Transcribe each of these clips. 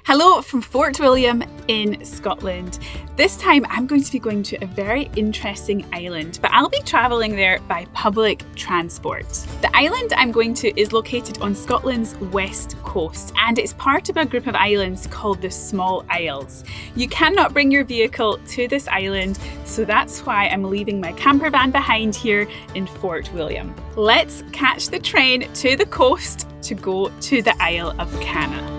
Hello from Fort William in Scotland. This time I'm going to be going to a very interesting island, but I'll be travelling there by public transport. The island I'm going to is located on Scotland's west coast, and it's part of a group of islands called the Small Isles. You cannot bring your vehicle to this island, so that's why I'm leaving my camper van behind here in Fort William. Let's catch the train to the coast to go to the Isle of Canna.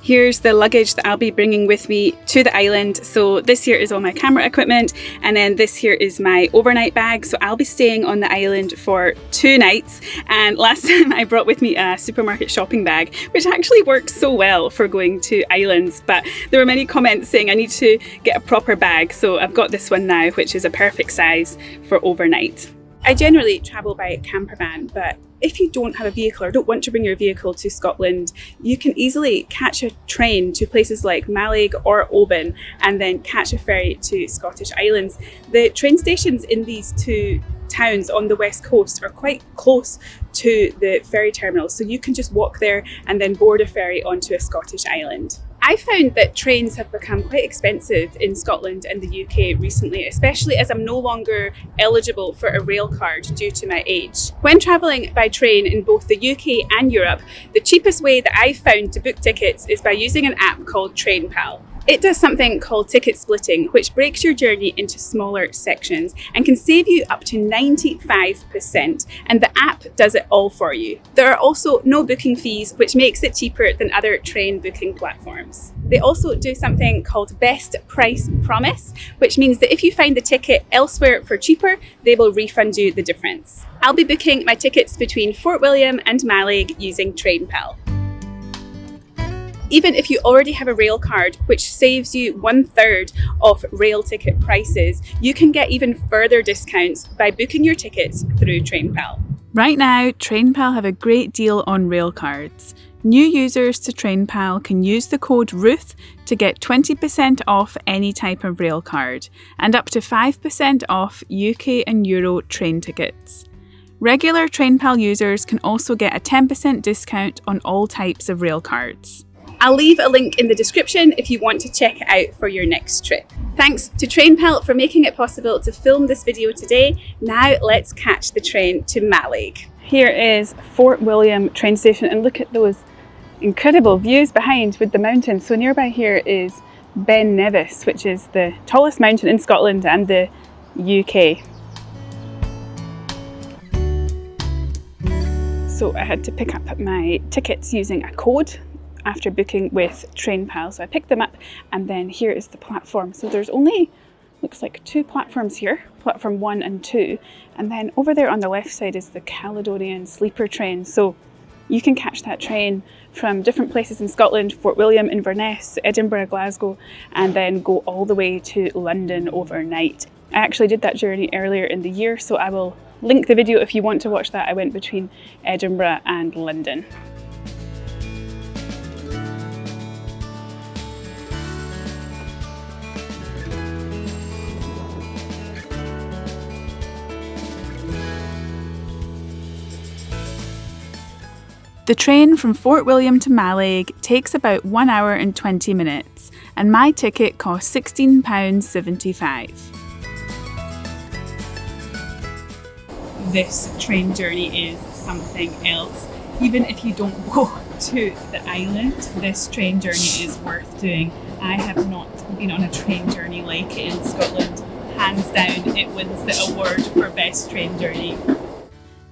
Here's the luggage that I'll be bringing with me to the island. So this here is all my camera equipment, and then this here is my overnight bag. So I'll be staying on the island for 2 nights. And last time I brought with me a supermarket shopping bag, which actually works so well for going to islands. But there were many comments saying I need to get a proper bag. So I've got this one now, which is a perfect size for overnight. I generally travel by campervan, but if you don't have a vehicle or don't want to bring your vehicle to Scotland, you can easily catch a train to places like Mallaig or Oban and then catch a ferry to Scottish islands. The train stations in these 2 towns on the west coast are quite close to the ferry terminals, so you can just walk there and then board a ferry onto a Scottish island. I found that trains have become quite expensive in Scotland and the UK recently, especially as I'm no longer eligible for a rail card due to my age. When travelling by train in both the UK and Europe, the cheapest way that I've found to book tickets is by using an app called TrainPal. It does something called ticket splitting, which breaks your journey into smaller sections and can save you up to 95%, and the app does it all for you. There are also no booking fees, which makes it cheaper than other train booking platforms. They also do something called Best Price Promise, which means that if you find the ticket elsewhere for cheaper, they will refund you the difference. I'll be booking my tickets between Fort William and Mallaig using TrainPal. Even if you already have a rail card, which saves you 1/3 of rail ticket prices, you can get even further discounts by booking your tickets through TrainPal. Right now, TrainPal have a great deal on rail cards. New users to TrainPal can use the code RUTH to get 20% off any type of rail card and up to 5% off UK and Euro train tickets. Regular TrainPal users can also get a 10% discount on all types of rail cards. I'll leave a link in the description if you want to check it out for your next trip. Thanks to TrainPal for making it possible to film this video today. Now let's catch the train to Mallaig. Here is Fort William train station, and look at those incredible views behind with the mountains. So nearby here is Ben Nevis, which is the tallest mountain in Scotland and the UK. So I had to pick up my tickets using a code after booking with TrainPal. So I picked them up, and then here is the platform. So there's only, looks like 2 platforms here, platform 1 and 2. And then over there on the left side is the Caledonian sleeper train. So you can catch that train from different places in Scotland, Fort William, Inverness, Edinburgh, Glasgow, and then go all the way to London overnight. I actually did that journey earlier in the year, so I will link the video if you want to watch that. I went between Edinburgh and London. The train from Fort William to Mallaig takes about 1 hour and 20 minutes, and my ticket cost £16.75. This train journey is something else. Even if you don't go to the island, this train journey is worth doing. I have not been on a train journey like it in Scotland. Hands down, it wins the award for best train journey.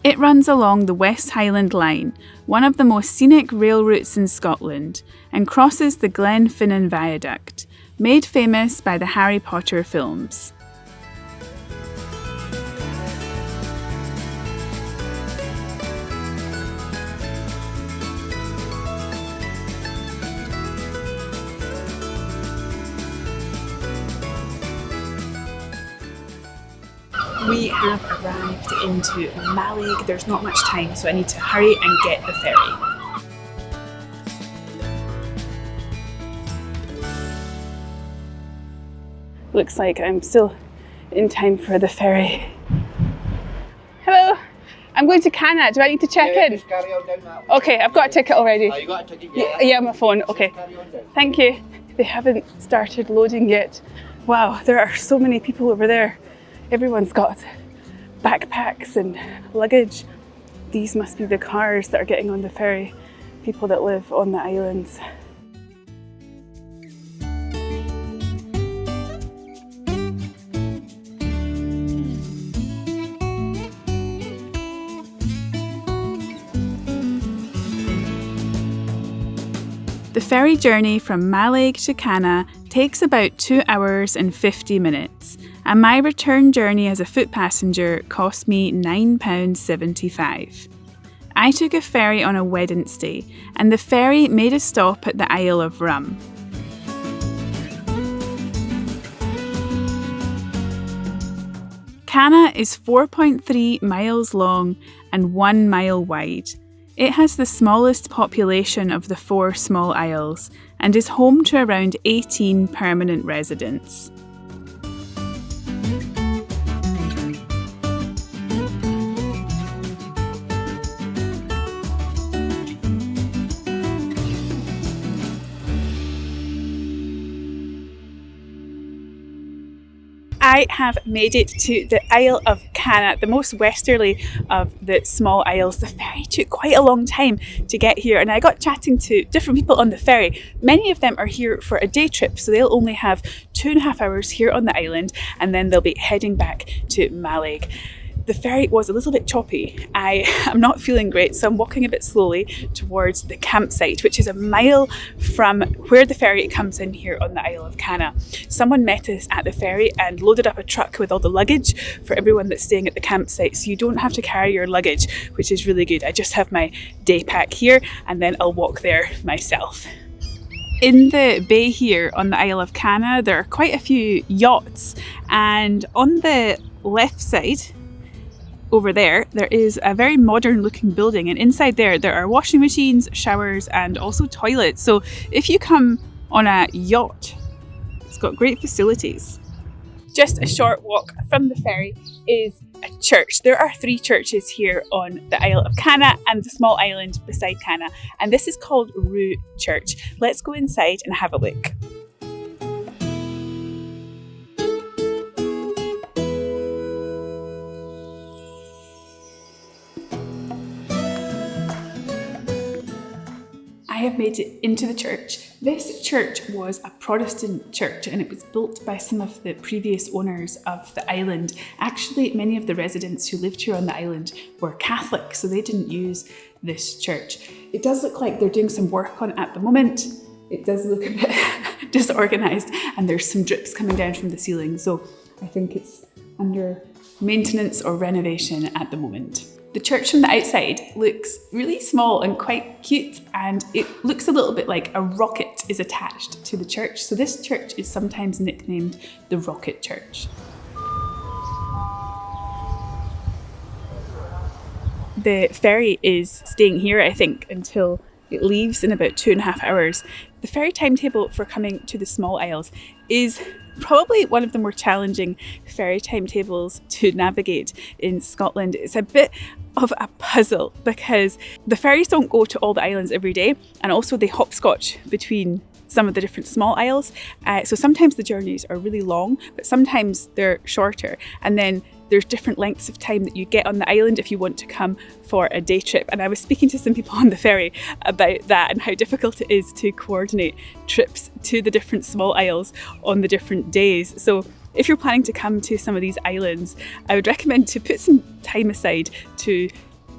It runs along the West Highland Line, one of the most scenic rail routes in Scotland, and crosses the Glenfinnan Viaduct, made famous by the Harry Potter films. We have arrived into Mallaig. There's not much time, so I need to hurry and get the ferry. looks like I'm still in time for the ferry. Hello, I'm going to Canna. Do I need to check in? Just carry on down that way. Okay, I've got a ticket already. Oh, you got a ticket? Yeah, on my phone. Okay. Carry on down. Thank you. They haven't started loading yet. Wow, there are so many people over there. Everyone's got backpacks and luggage. These must be the cars that are getting on the ferry, people that live on the islands. The ferry journey from Mallaig to Canna takes about 2 hours and 50 minutes, and my return journey as a foot passenger cost me £9.75. I took a ferry on a Wednesday, and the ferry made a stop at the Isle of Rum. Canna is 4.3 miles long and 1 mile wide. It has the smallest population of the 4 small isles and is home to around 18 permanent residents. I have made it to the Isle of Canna, the most westerly of the small isles. The ferry took quite a long time to get here, and I got chatting to different people on the ferry. Many of them are here for a day trip, so they'll only have 2.5 hours here on the island, and then they'll be heading back to Mallaig. The ferry was a little bit choppy. I am not feeling great, so I'm walking a bit slowly towards the campsite, which is a mile from where the ferry comes in here on the Isle of Canna. Someone met us at the ferry and loaded up a truck with all the luggage for everyone that's staying at the campsite, so you don't have to carry your luggage, which is really good. I just have my day pack here, and then I'll walk there myself. In the bay here on the Isle of Canna, there are quite a few yachts, and on the left side, over there is a very modern looking building, and inside there are washing machines, showers, and also toilets. So if you come on a yacht, it's got great facilities. Just a short walk from the ferry is a church. There are 3 churches here on the Isle of Canna and the small island beside Canna, and this is called Ruth Church. Let's go inside and have a look. I have made it into the church. This church was a Protestant church, and it was built by some of the previous owners of the island. Actually, many of the residents who lived here on the island were Catholic, so they didn't use this church. It does look like they're doing some work on it at the moment. It does look a bit disorganised, and there's some drips coming down from the ceiling, so I think it's under maintenance or renovation at the moment. The church from the outside looks really small and quite cute, and it looks a little bit like a rocket is attached to the church. So this church is sometimes nicknamed the Rocket Church. The ferry is staying here, I think, until it leaves in about 2.5 hours. The ferry timetable for coming to the small isles is probably one of the more challenging ferry timetables to navigate in Scotland. It's a bit of a puzzle because the ferries don't go to all the islands every day, and also they hopscotch between some of the different small isles. So sometimes the journeys are really long, but sometimes they're shorter. And then there's different lengths of time that you get on the island if you want to come for a day trip. And I was speaking to some people on the ferry about that and how difficult it is to coordinate trips to the different small isles on the different days. So if you're planning to come to some of these islands, I would recommend to put some time aside to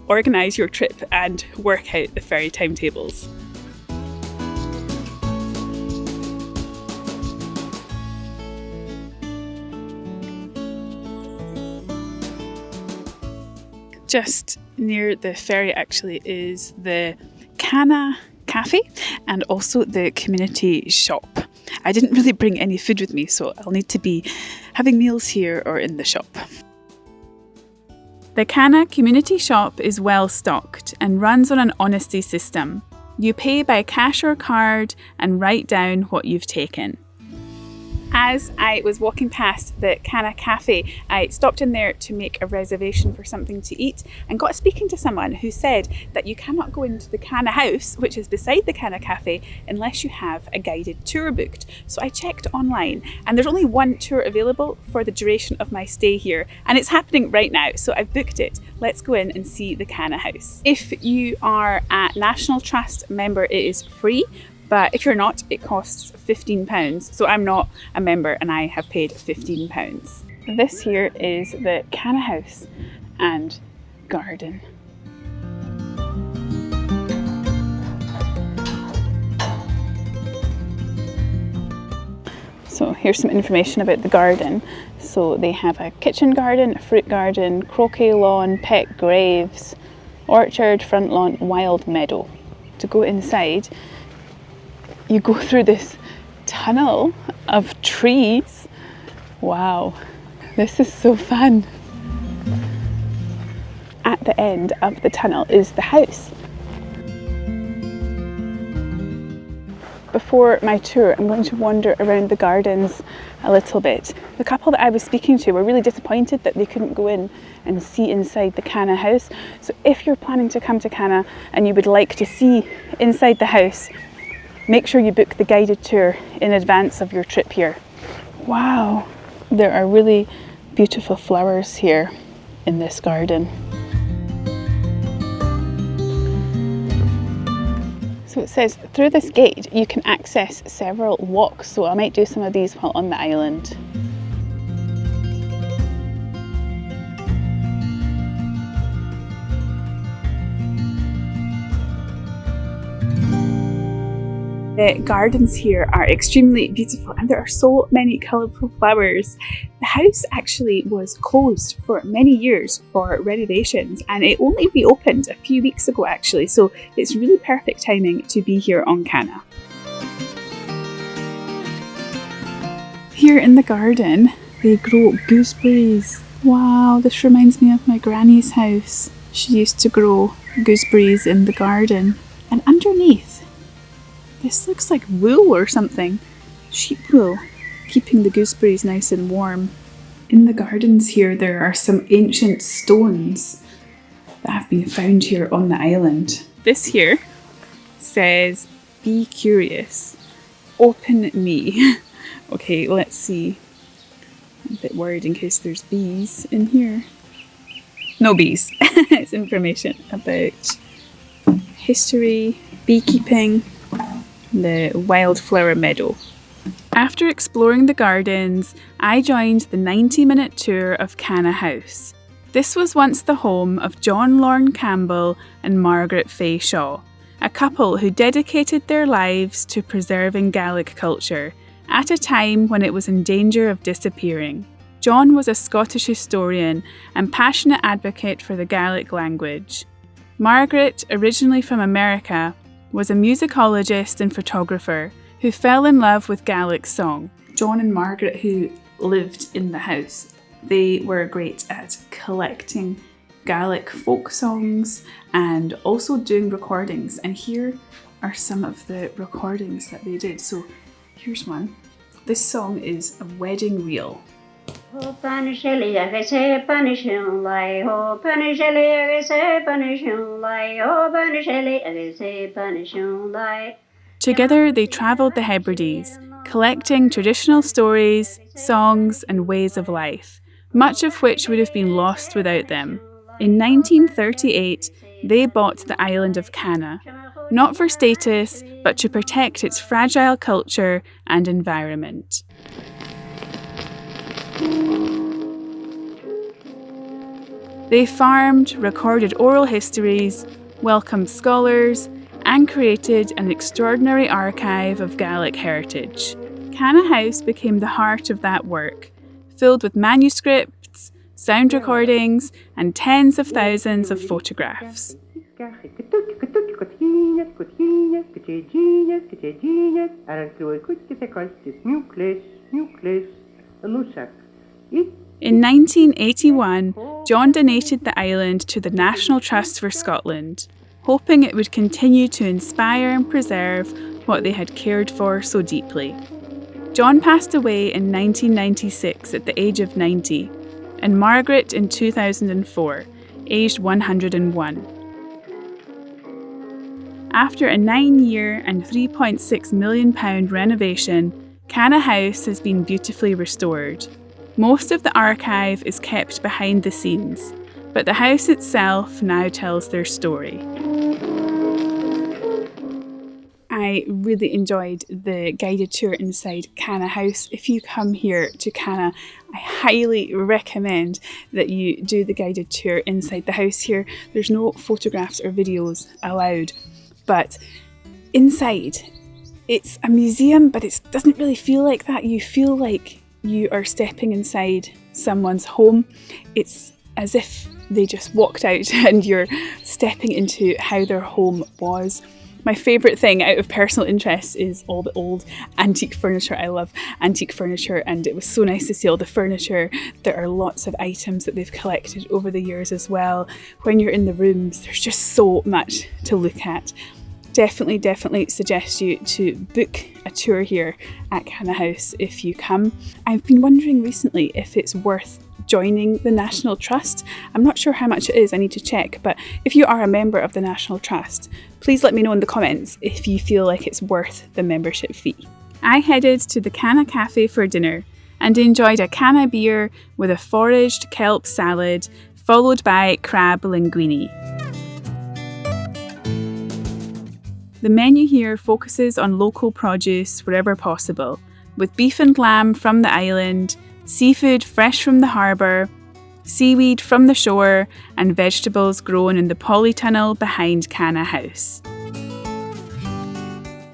organise your trip and work out the ferry timetables. Just near the ferry actually is the Canna Cafe and also the community shop. I didn't really bring any food with me, so I'll need to be having meals here or in the shop. The Canna community shop is well stocked and runs on an honesty system. You pay by cash or card and write down what you've taken. As I was walking past the Canna Cafe, I stopped in there to make a reservation for something to eat and got speaking to someone who said that you cannot go into the Canna House, which is beside the Canna Cafe, unless you have a guided tour booked. So I checked online and there's only one tour available for the duration of my stay here, and it's happening right now, so I've booked it. Let's go in and see the Canna House. If you are a National Trust member, it is free. But if you're not, it costs £15. So I'm not a member and I have paid £15. This here is the Canna House and garden. So here's some information about the garden. So they have a kitchen garden, a fruit garden, croquet lawn, pet graves, orchard, front lawn, wild meadow. To go inside, you go through this tunnel of trees. Wow, this is so fun. At the end of the tunnel is the house. Before my tour, I'm going to wander around the gardens a little bit. The couple that I was speaking to were really disappointed that they couldn't go in and see inside the Canna House. So if you're planning to come to Canna and you would like to see inside the house, make sure you book the guided tour in advance of your trip here. Wow, there are really beautiful flowers here in this garden. So it says through this gate you can access several walks, so I might do some of these while on the island. The gardens here are extremely beautiful and there are so many colourful flowers. The house actually was closed for many years for renovations and it only reopened a few weeks ago actually, so it's really perfect timing to be here on Canna. Here in the garden they grow gooseberries. Wow, this reminds me of my granny's house. She used to grow gooseberries in the garden. And underneath, this looks like wool or something. Sheep wool, keeping the gooseberries nice and warm. In the gardens here there are some ancient stones that have been found here on the island. This here says, "Be curious, open me." Okay, let's see. I'm a bit worried in case there's bees in here. No bees. It's information about history, beekeeping, the wildflower meadow. After exploring the gardens, I joined the 90-minute tour of Canna House. This was once the home of John Lorne Campbell and Margaret Fay Shaw, a couple who dedicated their lives to preserving Gaelic culture at a time when it was in danger of disappearing. John was a Scottish historian and passionate advocate for the Gaelic language. Margaret, originally from America, was a musicologist and photographer who fell in love with Gaelic song. John and Margaret, who lived in the house, they were great at collecting Gaelic folk songs and also doing recordings. And here are some of the recordings that they did. So here's one. This song is a wedding reel. Together they travelled the Hebrides, collecting traditional stories, songs and ways of life, much of which would have been lost without them. In 1938, they bought the island of Canna, not for status, but to protect its fragile culture and environment. They farmed, recorded oral histories, welcomed scholars, and created an extraordinary archive of Gaelic heritage. Canna House became the heart of that work, filled with manuscripts, sound recordings, and tens of thousands of photographs. In 1981, John donated the island to the National Trust for Scotland, hoping it would continue to inspire and preserve what they had cared for so deeply. John passed away in 1996 at the age of 90, and Margaret in 2004, aged 101. After a 9-year and £3.6 million renovation, Canna House has been beautifully restored. Most of the archive is kept behind the scenes, but the house itself now tells their story. I really enjoyed the guided tour inside Canna House. If you come here to Canna, I highly recommend that you do the guided tour inside the house here. There's no photographs or videos allowed, but inside, it's a museum, but it doesn't really feel like that. You feel like you are stepping inside someone's home. It's as if they just walked out and you're stepping into how their home was. My favourite thing out of personal interest is all the old antique furniture. I love antique furniture, and it was so nice to see all the furniture. There are lots of items that they've collected over the years as well. When you're in the rooms, there's just so much to look at. Definitely suggest you to book a tour here at Canna House if you come. I've been wondering recently if it's worth joining the National Trust. I'm not sure how much it is, I need to check, but if you are a member of the National Trust, please let me know in the comments if you feel like it's worth the membership fee. I headed to the Canna Cafe for dinner and enjoyed a Canna beer with a foraged kelp salad followed by crab linguine. The menu here focuses on local produce wherever possible, with beef and lamb from the island, seafood fresh from the harbour, seaweed from the shore, and vegetables grown in the polytunnel behind Canna House.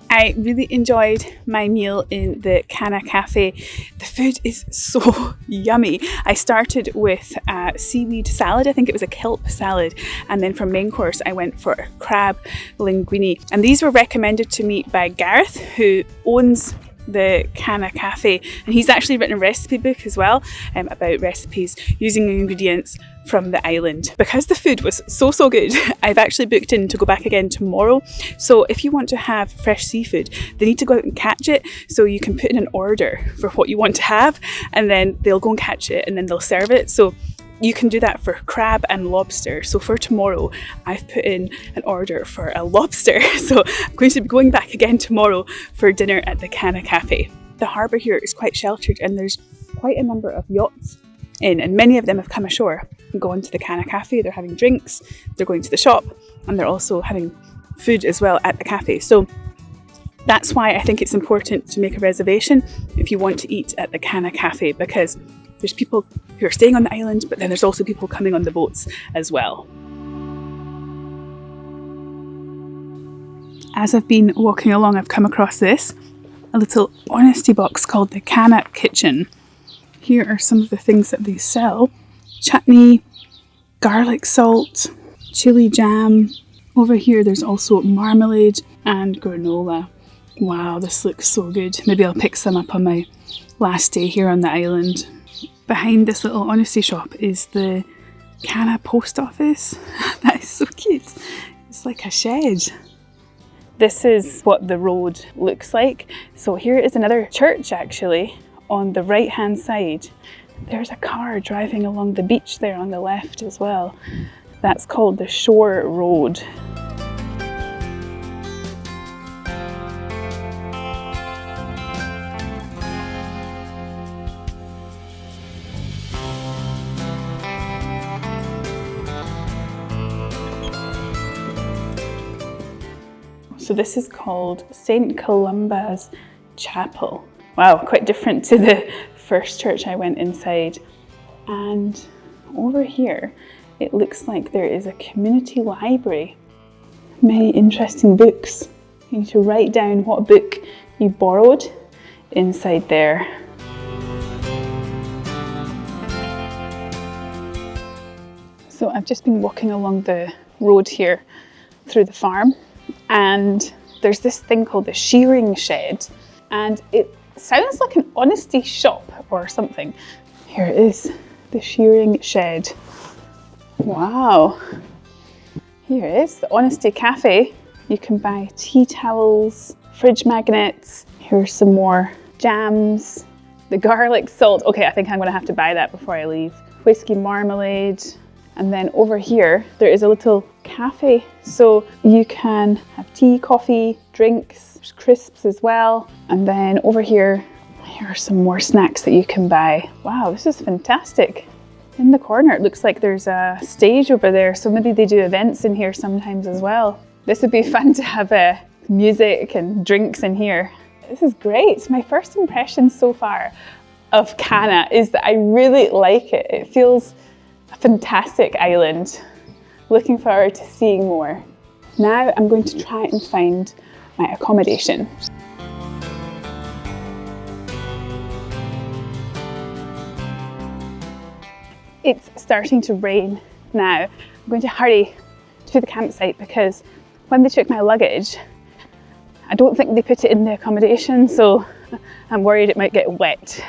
I really enjoyed my meal in the Canna Cafe. The food is so yummy. I started with a seaweed salad, I think it was a kelp salad, and then for main course I went for a crab linguine. And these were recommended to me by Gareth, who owns the Canna Cafe, and he's actually written a recipe book as well about recipes using ingredients from the island. Because the food was so good, I've actually booked in to go back again tomorrow. So if you want to have fresh seafood, they need to go out and catch it, so you can put in an order for what you want to have, and then they'll go and catch it and then they'll serve it. So you can do that for crab and lobster. So for tomorrow, I've put in an order for a lobster. So I'm going to be going back again tomorrow for dinner at the Canna Cafe. The harbour here is quite sheltered, and there's quite a number of yachts in, and many of them have come ashore and gone to the Canna Cafe. They're having drinks, they're going to the shop, and they're also having food as well at the cafe. So that's why I think it's important to make a reservation if you want to eat at the Canna Cafe, because there's people who are staying on the island, but then there's also people coming on the boats as well. As I've been walking along, I've come across this, a little honesty box called the Canna Kitchen. Here are some of the things that they sell: chutney, garlic salt, chili jam. Over here there's also marmalade and granola. Wow, this looks so good. Maybe I'll pick some up on my last day here on the island. Behind this little honesty shop is the Canna post office. That is so cute. It's like a shed. This is what the road looks like. So here is another church actually on the right hand side. There's a car driving along the beach there on the left as well. That's called the Shore Road. So this is called St. Columba's Chapel. Wow, quite different to the first church I went inside. And over here, it looks like there is a community library. Many interesting books. You need to write down what book you borrowed inside there. So I've just been walking along the road here through the farm, and there's this thing called the shearing shed, and it sounds like an honesty shop or something. Here it is, the shearing shed. Wow. Here it is, the Honesty Cafe. You can buy tea towels, fridge magnets. Here's some more jams, the garlic salt. Okay, I think I'm gonna have to buy that before I leave. Whiskey marmalade. And then over here, there is a little cafe. So you can have tea, coffee, drinks, there's crisps as well. And then over here are some more snacks that you can buy. Wow, this is fantastic. In the corner, it looks like there's a stage over there. So maybe they do events in here sometimes as well. This would be fun to have music and drinks in here. This is great. My first impression so far of Canna is that I really like it. It feels a fantastic island. Looking forward to seeing more. Now I'm going to try and find my accommodation. It's starting to rain now. I'm going to hurry to the campsite because when they took my luggage, I don't think they put it in the accommodation, so I'm worried it might get wet.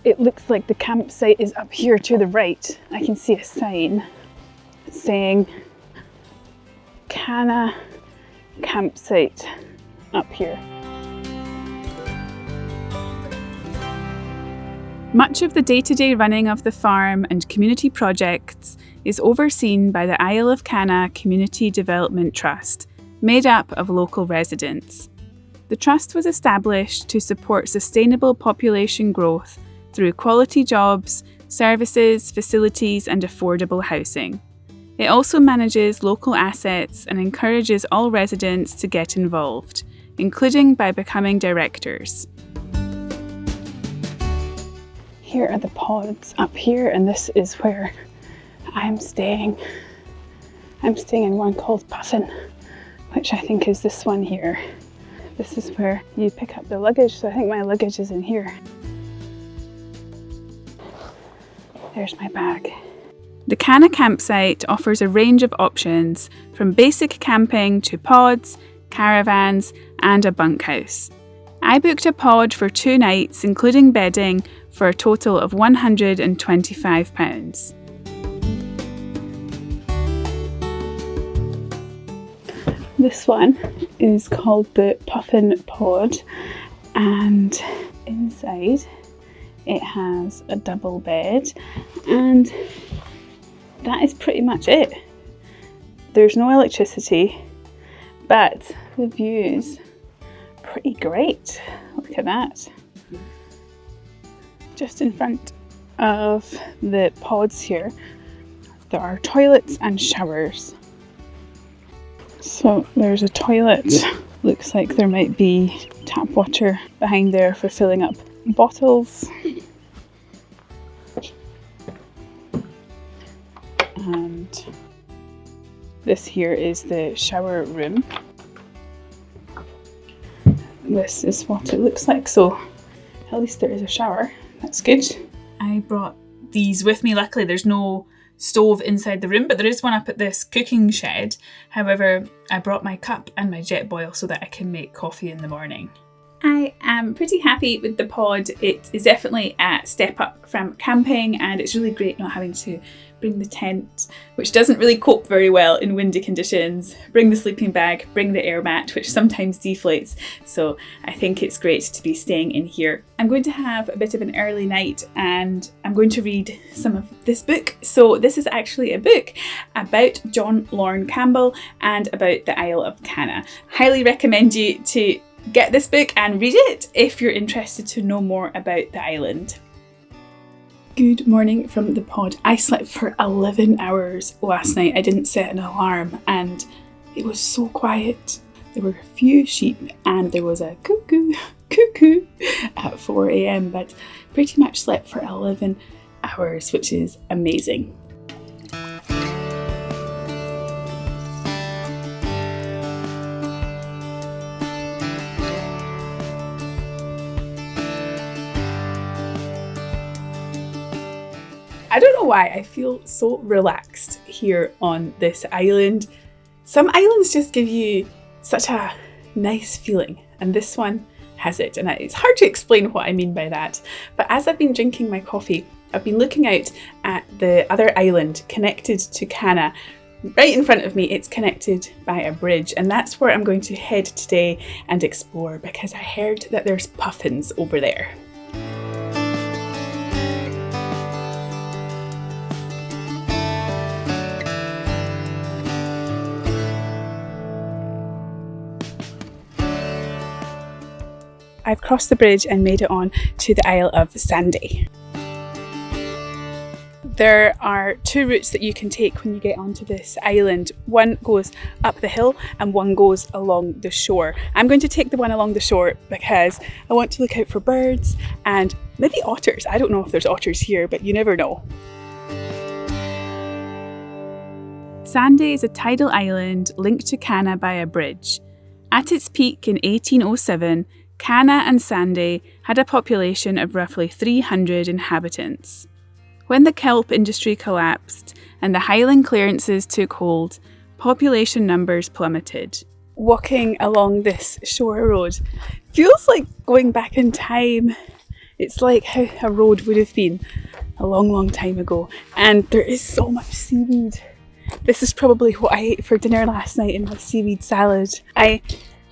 It looks like the campsite is up here to the right. I can see a sign saying Canna campsite up here. Much of the day-to-day running of the farm and community projects is overseen by the Isle of Canna Community Development Trust, made up of local residents. The trust was established to support sustainable population growth through quality jobs, services, facilities and affordable housing. It also manages local assets and encourages all residents to get involved, including by becoming directors. Here are the pods up here, and this is where I'm staying. I'm staying in one called Puffin, which I think is this one here. This is where you pick up the luggage, so I think my luggage is in here. There's my bag. The Canna campsite offers a range of options, from basic camping to pods, caravans, and a bunkhouse. I booked a pod for 2 nights, including bedding, for a total of £125. This one is called the Puffin Pod, and inside it has a double bed, and that is pretty much it. There's no electricity, but the view's pretty great. Look at that. Just in front of the pods here, there are toilets and showers. So there's a toilet. Looks like there might be tap water behind there for filling up bottles. And this here is the shower room. This is what it looks like, so at least there is a shower. That's good. I brought these with me. Luckily there's no stove inside the room, but there is one up at this cooking shed. However, I brought my cup and my jet boil so that I can make coffee in the morning. I am pretty happy with the pod. It is definitely a step up from camping, and it's really great not having to bring the tent, which doesn't really cope very well in windy conditions, bring the sleeping bag, bring the air mat, which sometimes deflates. So I think it's great to be staying in here. I'm going to have a bit of an early night and I'm going to read some of this book. So this is actually a book about John Lorne Campbell and about the Isle of Canna. Highly recommend you to get this book and read it if you're interested to know more about the island. Good morning from the pod. I slept for 11 hours last night. I didn't set an alarm and it was so quiet. There were a few sheep and there was a cuckoo at 4 a.m, but pretty much slept for 11 hours, which is amazing. I don't know why I feel so relaxed here on this island. Some islands just give you such a nice feeling, and this one has it, and it's hard to explain what I mean by that. But as I've been drinking my coffee, I've been looking out at the other island connected to Canna, right in front of me, it's connected by a bridge, and that's where I'm going to head today and explore, because I heard that there's puffins over there. I've crossed the bridge and made it on to the Isle of Sandy. There are two routes that you can take when you get onto this island. One goes up the hill and one goes along the shore. I'm going to take the one along the shore because I want to look out for birds and maybe otters. I don't know if there's otters here, but you never know. Sandy is a tidal island linked to Canna by a bridge. At its peak in 1807, Canna and Sandy had a population of roughly 300 inhabitants. When the kelp industry collapsed and the highland clearances took hold, population numbers plummeted. Walking along this shore road feels like going back in time. It's like how a road would have been a long, long time ago. And there is so much seaweed. This is probably what I ate for dinner last night in my seaweed salad. I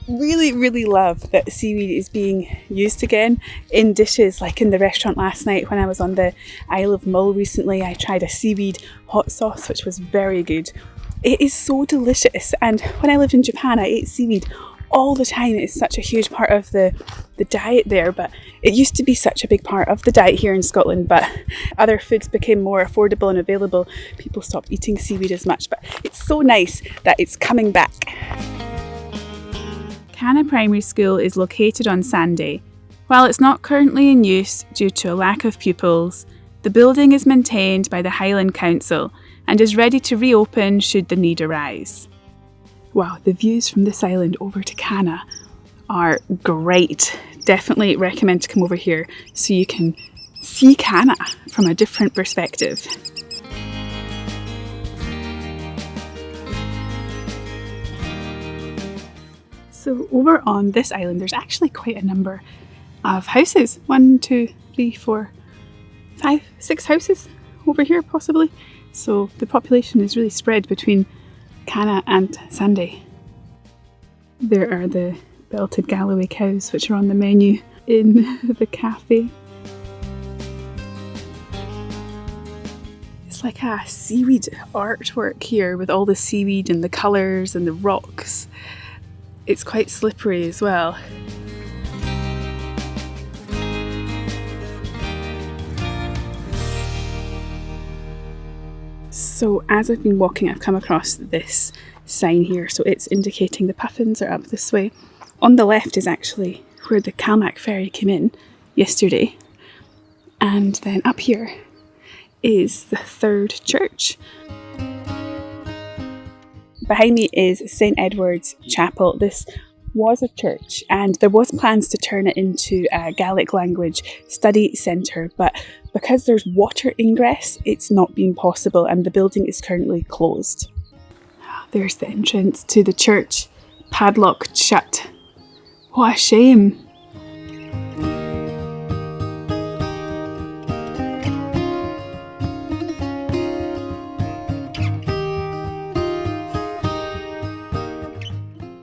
really love that seaweed is being used again in dishes, like in the restaurant last night when I was on the Isle of Mull recently. I tried a seaweed hot sauce which was very good. It is so delicious, and when I lived in Japan I ate seaweed all the time. It's such a huge part of the diet there, but it used to be such a big part of the diet here in Scotland, but other foods became more affordable and available. People stopped eating seaweed as much, but it's so nice that it's coming back. Canna Primary School is located on Sandy. While it's not currently in use due to a lack of pupils, the building is maintained by the Highland Council and is ready to reopen should the need arise. Wow, the views from this island over to Canna are great. Definitely recommend to come over here so you can see Canna from a different perspective. So over on this island, there's actually quite a number of houses. 1, 2, 3, 4, 5, 6 houses over here possibly. So the population is really spread between Canna and Sandy. There are the belted Galloway cows which are on the menu in the cafe. It's like a seaweed artwork here with all the seaweed and the colours and the rocks. It's quite slippery as well. So as I've been walking, I've come across this sign here. So it's indicating the puffins are up this way. On the left is actually where the Calmac ferry came in yesterday. And then up here is the third church. Behind me is St Edward's Chapel. This was a church and there was plans to turn it into a Gaelic language study centre, but because there's water ingress, it's not been possible and the building is currently closed. There's the entrance to the church, padlocked shut. What a shame.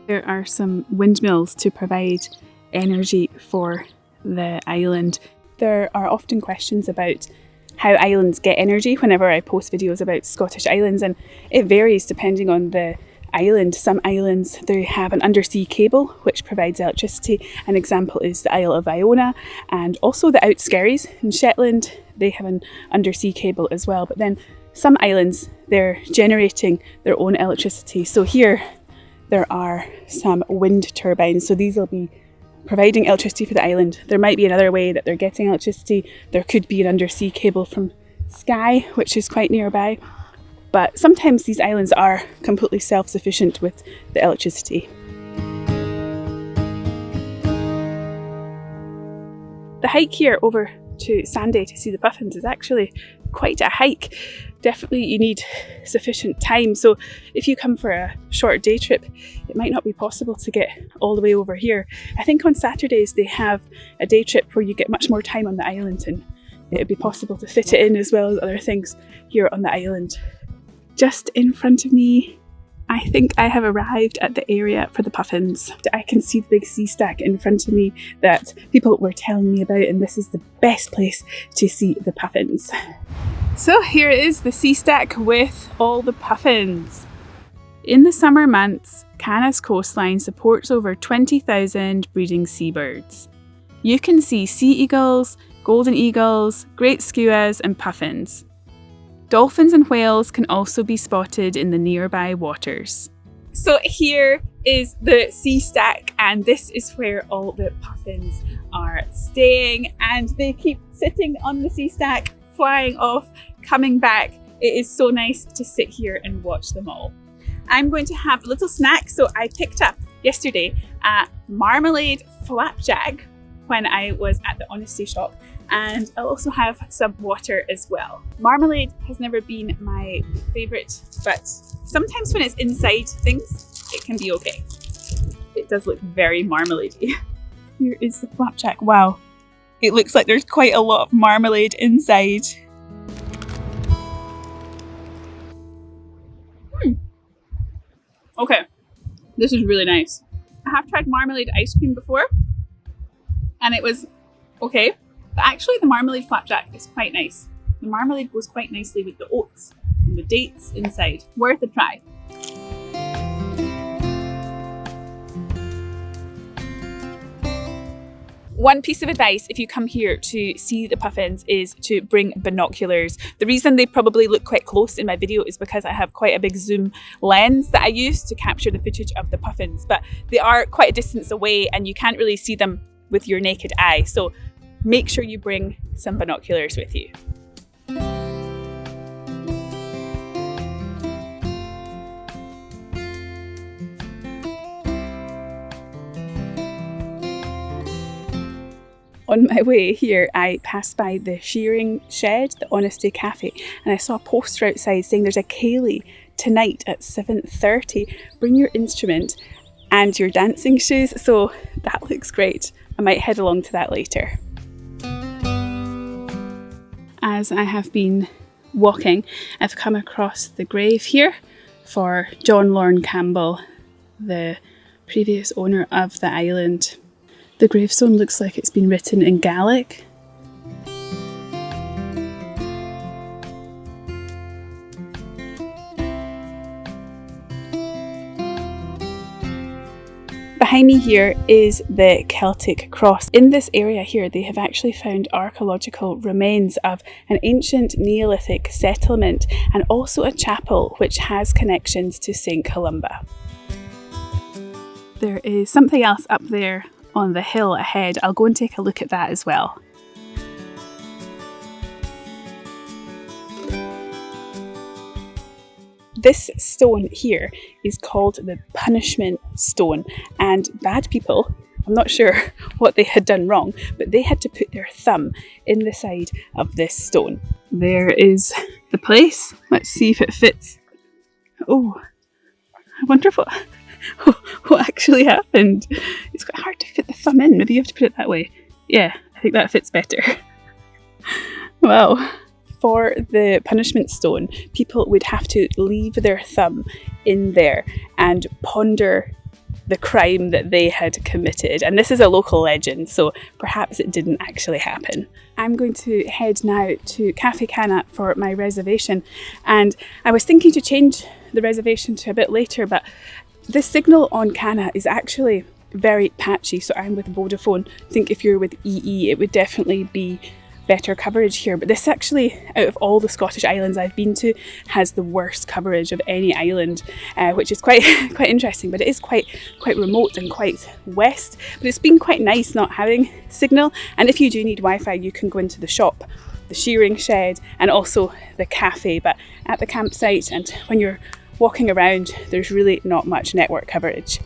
There are some windmills to provide energy for the island. There are often questions about how islands get energy whenever I post videos about Scottish islands, and it varies depending on the island. Some islands, they have an undersea cable which provides electricity. An example is the Isle of Iona, and also the Outskerries in Shetland, they have an undersea cable as well. But then some islands, they're generating their own electricity. So here there are some wind turbines, so these will be providing electricity for the island. There might be another way that they're getting electricity. There could be an undersea cable from Skye, which is quite nearby. But sometimes these islands are completely self-sufficient with the electricity. The hike here over to Sandy to see the puffins is actually quite a hike. Definitely you need sufficient time, so if you come for a short day trip it might not be possible to get all the way over here. I think on Saturdays they have a day trip where you get much more time on the island and it would be possible to fit it in as well as other things here on the island. just in front of me, I think I have arrived at the area for the puffins. I can see the big sea stack in front of me that people were telling me about, and this is the best place to see the puffins. So here is the sea stack with all the puffins. In the summer months, Canna's coastline supports over 20,000 breeding seabirds. You can see sea eagles, golden eagles, great skuas and puffins. Dolphins and whales can also be spotted in the nearby waters. So here is the sea stack, and this is where all the puffins are staying, and they keep sitting on the sea stack, flying off, coming back. It is so nice to sit here and watch them all. I'm going to have a little snack, so I picked up yesterday a marmalade flapjack when I was at the honesty shop, and I'll also have some water as well. Marmalade has never been my favourite, but sometimes when it's inside things, it can be okay. It does look very marmaladey. Here is the flapjack. Wow, it looks like there's quite a lot of marmalade inside. Okay, this is really nice. I have tried marmalade ice cream before, and it was okay, but actually the marmalade flapjack is quite nice. The marmalade goes quite nicely with the oats and the dates inside. Worth a try. One piece of advice if you come here to see the puffins is to bring binoculars. The reason they probably look quite close in my video is because I have quite a big zoom lens that I use to capture the footage of the puffins, but they are quite a distance away and you can't really see them with your naked eye. So make sure you bring some binoculars with you. On my way here, I passed by the shearing shed, the Honesty Cafe, and I saw a poster outside saying there's a ceilidh tonight at 7:30. Bring your instrument and your dancing shoes. So that looks great. I might head along to that later. As I have been walking, I've come across the grave here for John Lorne Campbell, the previous owner of the island. The gravestone looks like it's been written in Gaelic. Behind me here is the Celtic cross. In this area here, they have actually found archaeological remains of an ancient Neolithic settlement and also a chapel which has connections to St. Columba. There is something else up there on the hill ahead. I'll go and take a look at that as well. This stone here is called the punishment stone, and bad people, I'm not sure what they had done wrong, but they had to put their thumb in the side of this stone. There is the place. Let's see if it fits. Oh, I wonder what actually happened. It's quite hard to fit the thumb in. Maybe you have to put it that way. Yeah, I think that fits better. Wow. For the punishment stone, people would have to leave their thumb in there and ponder the crime that they had committed. And this is a local legend, so perhaps it didn't actually happen. I'm going to head now to Cafe Canna for my reservation. And I was thinking to change the reservation to a bit later, but the signal on Canna is actually very patchy. So I'm with Vodafone. I think if you're with EE, it would definitely be better coverage here, but this actually, out of all the Scottish islands I've been to, has the worst coverage of any island, which is quite interesting. But it is quite remote and quite west. But it's been quite nice not having signal. And if you do need Wi-Fi, you can go into the shop, the shearing shed, and also the cafe. But at the campsite and when you're walking around, there's really not much network coverage.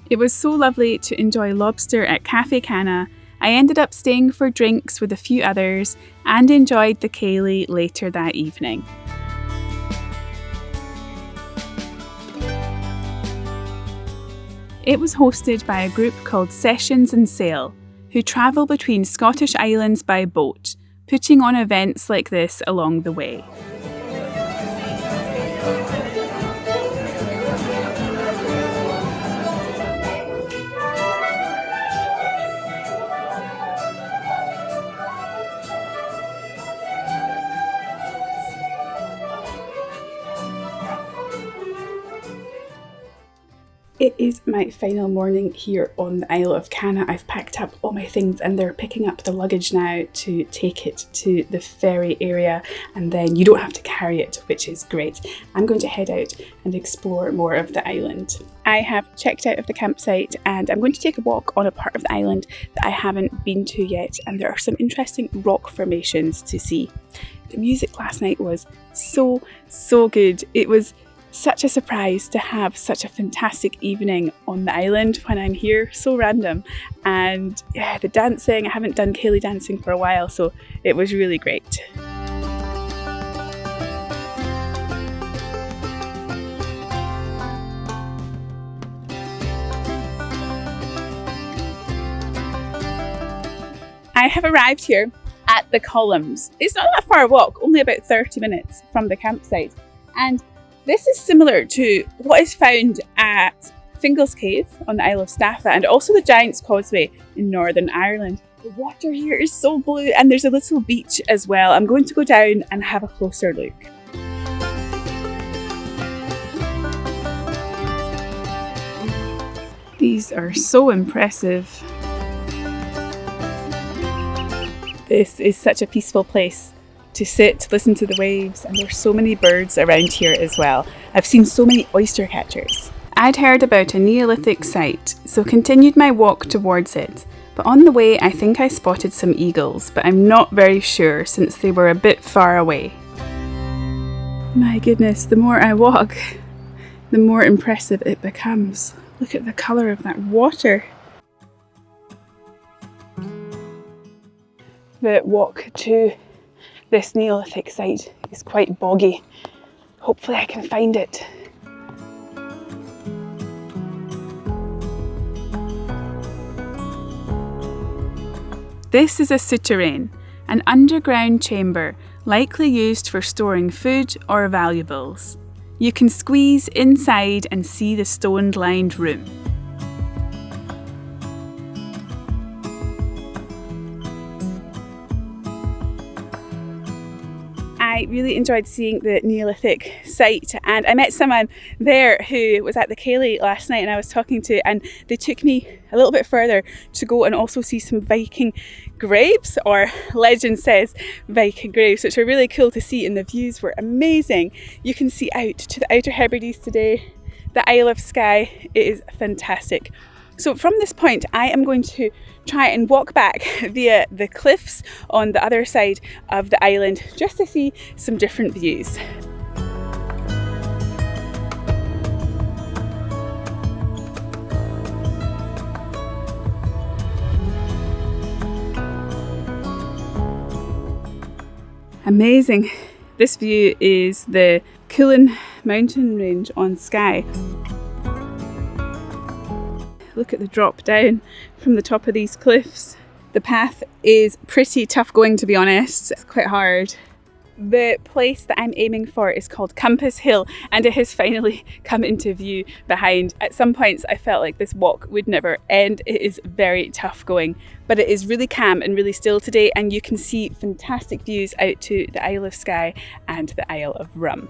It was so lovely to enjoy lobster at Cafe Canna. I ended up staying for drinks with a few others and enjoyed the ceilidh later that evening. It was hosted by a group called Sessions and Sail, who travel between Scottish islands by boat, putting on events like this along the way. It is my final morning here on the Isle of Canna. I've packed up all my things and they're picking up the luggage now to take it to the ferry area, and then you don't have to carry it, which is great. I'm going to head out and explore more of the island. I have checked out of the campsite and I'm going to take a walk on a part of the island that I haven't been to yet, and there are some interesting rock formations to see. The music last night was so good. It was such a surprise to have such a fantastic evening on the island when I'm here, so random. And yeah, the dancing, I haven't done ceilidh dancing for a while, so it was really great. I have arrived here at the Columns. It's not that far a walk, only about 30 minutes from the campsite. And this is similar to what is found at Fingal's Cave on the Isle of Staffa and also the Giant's Causeway in Northern Ireland. The water here is so blue and there's a little beach as well. I'm going to go down and have a closer look. These are so impressive. This is such a peaceful place to sit, listen to the waves, and there's so many birds around here as well. I've seen so many oyster catchers. I'd heard about a Neolithic site, so continued my walk towards it. But on the way, I think I spotted some eagles, but I'm not very sure since they were a bit far away. My goodness, the more I walk, the more impressive it becomes. Look at the colour of that water. The walk to this Neolithic site is quite boggy. Hopefully I can find it. This is a souterrain, an underground chamber likely used for storing food or valuables. You can squeeze inside and see the stone-lined room. I really enjoyed seeing the Neolithic site, and I met someone there who was at the ceilidh last night and I was talking to, and they took me a little bit further to go and also see some Viking graves, or legend says Viking graves, which are really cool to see, and the views were amazing. You can see out to the Outer Hebrides today, the Isle of Skye. It is fantastic. So from this point, I am going to try and walk back via the cliffs on the other side of the island just to see some different views. Amazing. This view is the Cullen mountain range on Skye. Look at the drop down from the top of these cliffs. The path is pretty tough going, to be honest. It's quite hard. The place that I'm aiming for is called Campus Hill, and it has finally come into view behind. At some points I felt like this walk would never end. It is very tough going, but it is really calm and really still today, and you can see fantastic views out to the Isle of Skye and the Isle of Rum.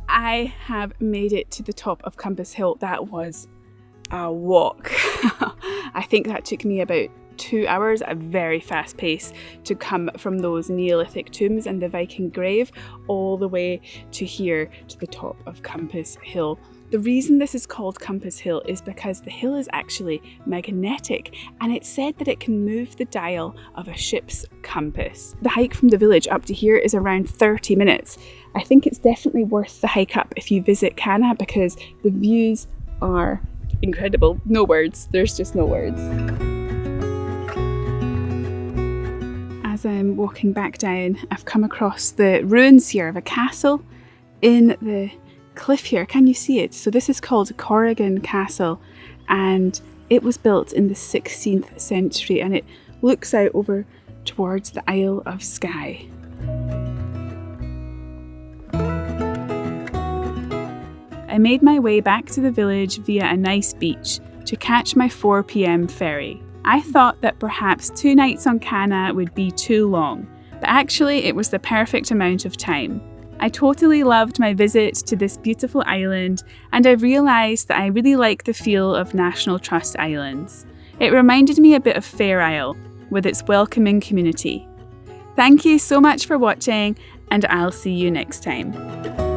I have made it to the top of Campus Hill. That was a walk. I think that took me about 2 hours at a very fast pace to come from those Neolithic tombs and the Viking grave all the way to here to the top of Campus Hill. The reason this is called Campus Hill is because the hill is actually magnetic, and it's said that it can move the dial of a ship's compass. The hike from the village up to here is around 30 minutes. I think it's definitely worth the hike up if you visit Canna because the views are incredible. No words, there's just no words. As I'm walking back down, I've come across the ruins here of a castle in the cliff here. Can you see it? So this is called Corrigan Castle, and it was built in the 16th century, and it looks out over towards the Isle of Skye. I made my way back to the village via a nice beach to catch my 4 p.m. ferry. I thought that perhaps 2 nights on Canna would be too long, but actually it was the perfect amount of time. I totally loved my visit to this beautiful island, and I realised that I really like the feel of National Trust Islands. It reminded me a bit of Fair Isle, with its welcoming community. Thank you so much for watching, and I'll see you next time.